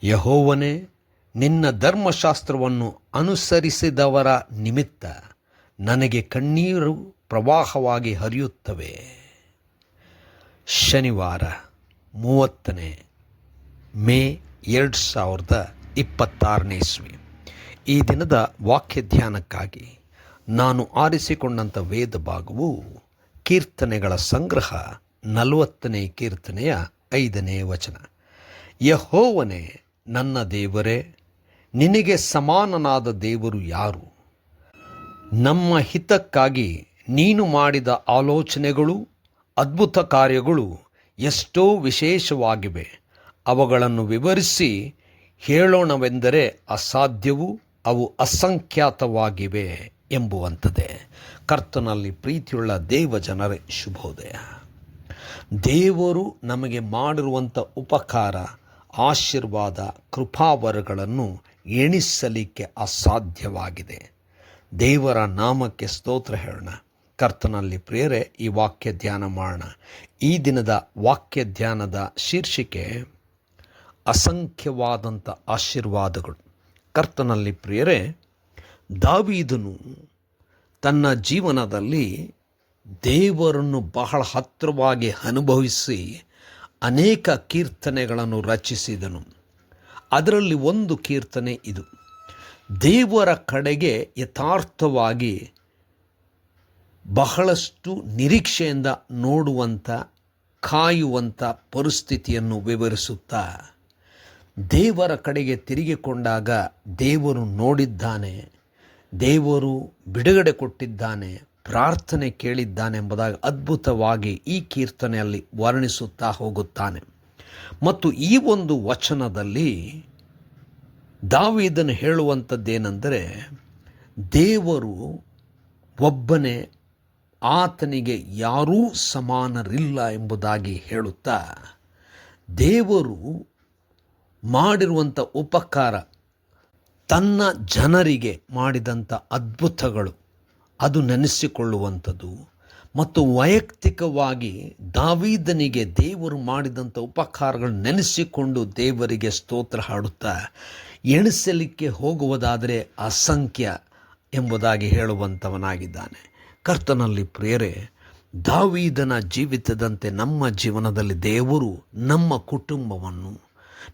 ಯೆಹೋವನೇ, ನಿನ್ನ ಧರ್ಮಶಾಸ್ತ್ರವನ್ನು ಅನುಸರಿಸಿದವರ ನಿಮಿತ್ತ ನನಗೆ ಕಣ್ಣೀರು ಪ್ರವಾಹವಾಗಿ ಹರಿಯುತ್ತವೆ. ಶನಿವಾರ 30 ಮೇ 2026 ಇಸ್ವಿ. ಈ ದಿನದ ವಾಕ್ಯ ಧ್ಯಾನಕ್ಕಾಗಿ ನಾನು ಆರಿಸಿಕೊಂಡಂಥ ವೇದ ಭಾಗವು ಕೀರ್ತನೆಗಳ ಸಂಗ್ರಹ 40ನೇ ಕೀರ್ತನೆಯ 5ನೇ ವಚನ. ಯೆಹೋವನೇ ನನ್ನ ದೇವರೇ, ನಿನಗೆ ಸಮಾನನಾದ ದೇವರು ಯಾರು? ನಮ್ಮ ಹಿತಕ್ಕಾಗಿ ನೀನು ಮಾಡಿದ ಆಲೋಚನೆಗಳು, ಅದ್ಭುತ ಕಾರ್ಯಗಳು ಎಷ್ಟೋ ವಿಶೇಷವಾಗಿವೆ. ಅವುಗಳನ್ನು ವಿವರಿಸಿ ಹೇಳೋಣವೆಂದರೆ ಅಸಾಧ್ಯವೂ ಅವು ಅಸಂಖ್ಯಾತವಾಗಿವೆ ಎಂಬುವಂಥದ್ದೇ. ಕರ್ತನಲ್ಲಿ ಪ್ರೀತಿಯುಳ್ಳ ದೇವ ಜನರೇ, ಶುಭೋದಯ. ದೇವರು ನಮಗೆ ಮಾಡಿರುವಂಥ ಉಪಕಾರ, ಆಶೀರ್ವಾದ, ಕೃಪಾವರಗಳನ್ನು ಎಣಿಸಲಿಕ್ಕೆ ಅಸಾಧ್ಯವಾಗಿದೆ. ದೇವರ ನಾಮಕ್ಕೆ ಸ್ತೋತ್ರ ಹೇಳೋಣ. ಕರ್ತನಲ್ಲಿ ಪ್ರಿಯರೇ, ಈ ವಾಕ್ಯ ಧ್ಯಾನ ಮಾಡೋಣ. ಈ ದಿನದ ವಾಕ್ಯ ಧ್ಯಾನದ ಶೀರ್ಷಿಕೆ ಅಸಂಖ್ಯವಾದಂಥ ಆಶೀರ್ವಾದಗಳು. ಕರ್ತನಲ್ಲಿ ಪ್ರಿಯರೇ, ದಾವೀದನು ತನ್ನ ಜೀವನದಲ್ಲಿ ದೇವರನ್ನು ಬಹಳ ಹತ್ತಿರವಾಗಿ ಅನುಭವಿಸಿ ಅನೇಕ ಕೀರ್ತನೆಗಳನ್ನು ರಚಿಸಿದನು. ಅದರಲ್ಲಿ ಒಂದು ಕೀರ್ತನೆ ಇದು. ದೇವರ ಕಡೆಗೆ ಯಥಾರ್ಥವಾಗಿ ಬಹಳಷ್ಟು ನಿರೀಕ್ಷೆಯಿಂದ ನೋಡುವಂಥ, ಕಾಯುವಂಥ ಪರಿಸ್ಥಿತಿಯನ್ನು ವಿವರಿಸುತ್ತಾ, ದೇವರ ಕಡೆಗೆ ತಿರುಗಿಕೊಂಡಾಗ ದೇವರು ನೋಡಿದ್ದಾನೆ, ದೇವರು ಬಿಡುಗಡೆ ಕೊಟ್ಟಿದ್ದಾನೆ, ಪ್ರಾರ್ಥನೆ ಕೇಳಿದ್ದಾನೆ ಎಂಬುದಾಗಿ ಅದ್ಭುತವಾಗಿ ಈ ಕೀರ್ತನೆಯಲ್ಲಿ ವರ್ಣಿಸುತ್ತಾ ಹೋಗುತ್ತಾನೆ. ಮತ್ತು ಈ ಒಂದು ವಚನದಲ್ಲಿ ದಾವೀದನು ಹೇಳುವಂಥದ್ದೇನೆಂದರೆ, ದೇವರು ಒಬ್ಬನೇ, ಆತನಿಗೆ ಯಾರೂ ಸಮಾನರಿಲ್ಲ ಎಂಬುದಾಗಿ ಹೇಳುತ್ತಾ, ದೇವರು ಮಾಡಿರುವಂಥ ಉಪಕಾರ, ತನ್ನ ಜನರಿಗೆ ಮಾಡಿದಂಥ ಅದ್ಭುತಗಳು ಅದು ನೆನೆಸಿಕೊಳ್ಳುವಂಥದ್ದು. ಮತ್ತು ವೈಯಕ್ತಿಕವಾಗಿ ದಾವೀದನಿಗೆ ದೇವರು ಮಾಡಿದಂಥ ಉಪಕಾರಗಳು ನೆನೆಸಿಕೊಂಡು ದೇವರಿಗೆ ಸ್ತೋತ್ರ ಹಾಡುತ್ತಾ, ಎಣಿಸಲಿಕ್ಕೆ ಹೋಗುವುದಾದರೆ ಅಸಂಖ್ಯ ಎಂಬುದಾಗಿ ಹೇಳುವಂಥವನಾಗಿದ್ದಾನೆ. ಕರ್ತನಲ್ಲಿ ಪ್ರಿಯರೇ, ದಾವೀದನ ಜೀವಿತದಂತೆ ನಮ್ಮ ಜೀವನದಲ್ಲಿ ದೇವರು ನಮ್ಮ ಕುಟುಂಬವನ್ನು,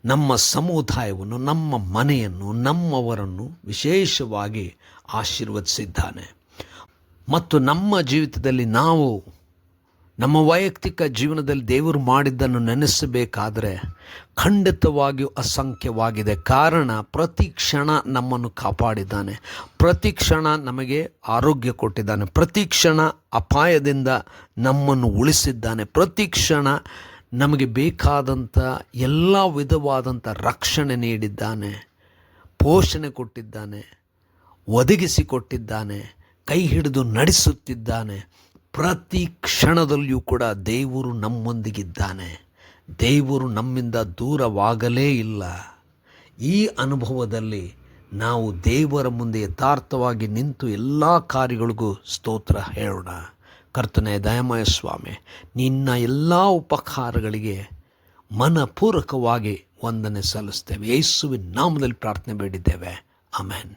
ನಮ್ಮ ಸಮುದಾಯವನ್ನು, ನಮ್ಮ ಮನೆಯನ್ನು, ನಮ್ಮವರನ್ನು ವಿಶೇಷವಾಗಿ ಆಶೀರ್ವದಿಸಿದ್ದಾನೆ. ಮತ್ತು ನಮ್ಮ ಜೀವಿತದಲ್ಲಿ ನಾವು ನಮ್ಮ ವೈಯಕ್ತಿಕ ಜೀವನದಲ್ಲಿ ದೇವರು ಮಾಡಿದ್ದನ್ನು ನೆನೆಸಬೇಕಾದರೆ ಖಂಡಿತವಾಗಿಯೂ ಅಸಂಖ್ಯವಾಗಿದೆ. ಕಾರಣ, ಪ್ರತಿ ಕ್ಷಣ ನಮ್ಮನ್ನು ಕಾಪಾಡಿದ್ದಾನೆ, ಪ್ರತಿ ಕ್ಷಣ ನಮಗೆ ಆರೋಗ್ಯ ಕೊಟ್ಟಿದ್ದಾನೆ, ಪ್ರತಿ ಕ್ಷಣ ಅಪಾಯದಿಂದ ನಮ್ಮನ್ನು ಉಳಿಸಿದ್ದಾನೆ, ಪ್ರತಿ ಕ್ಷಣ ನಮಗೆ ಬೇಕಾದಂಥ ಎಲ್ಲ ವಿಧವಾದಂಥ ರಕ್ಷಣೆ ನೀಡಿದ್ದಾನೆ, ಪೋಷಣೆ ಕೊಟ್ಟಿದ್ದಾನೆ, ಒದಗಿಸಿಕೊಟ್ಟಿದ್ದಾನೆ, ಕೈ ಹಿಡಿದು ನಡೆಸುತ್ತಿದ್ದಾನೆ. ಪ್ರತಿ ಕ್ಷಣದಲ್ಲಿಯೂ ಕೂಡ ದೇವರು ನಮ್ಮೊಂದಿಗಿದ್ದಾನೆ. ದೇವರು ನಮ್ಮಿಂದ ದೂರವಾಗಲೇ ಇಲ್ಲ. ಈ ಅನುಭವದಲ್ಲಿ ನಾವು ದೇವರ ಮುಂದೆ ಯಥಾರ್ಥವಾಗಿ ನಿಂತು ಎಲ್ಲ ಕಾರ್ಯಗಳಿಗೂ ಸ್ತೋತ್ರ ಹೇಳೋಣ. ಕರ್ತನೇ, ದಯಾಮಯ ಸ್ವಾಮಿ, ನಿನ್ನ ಎಲ್ಲ ಉಪಕಾರಗಳಿಗೆ ಮನಪೂರ್ವಕವಾಗಿ ವಂದನೆ ಸಲ್ಲಿಸ್ತೇವೆ. ಯೇಸುವಿನ ನಾಮದಲ್ಲಿ ಪ್ರಾರ್ಥನೆ ಬೇಡಿದ್ದೇವೆ. ಆಮೆನ್.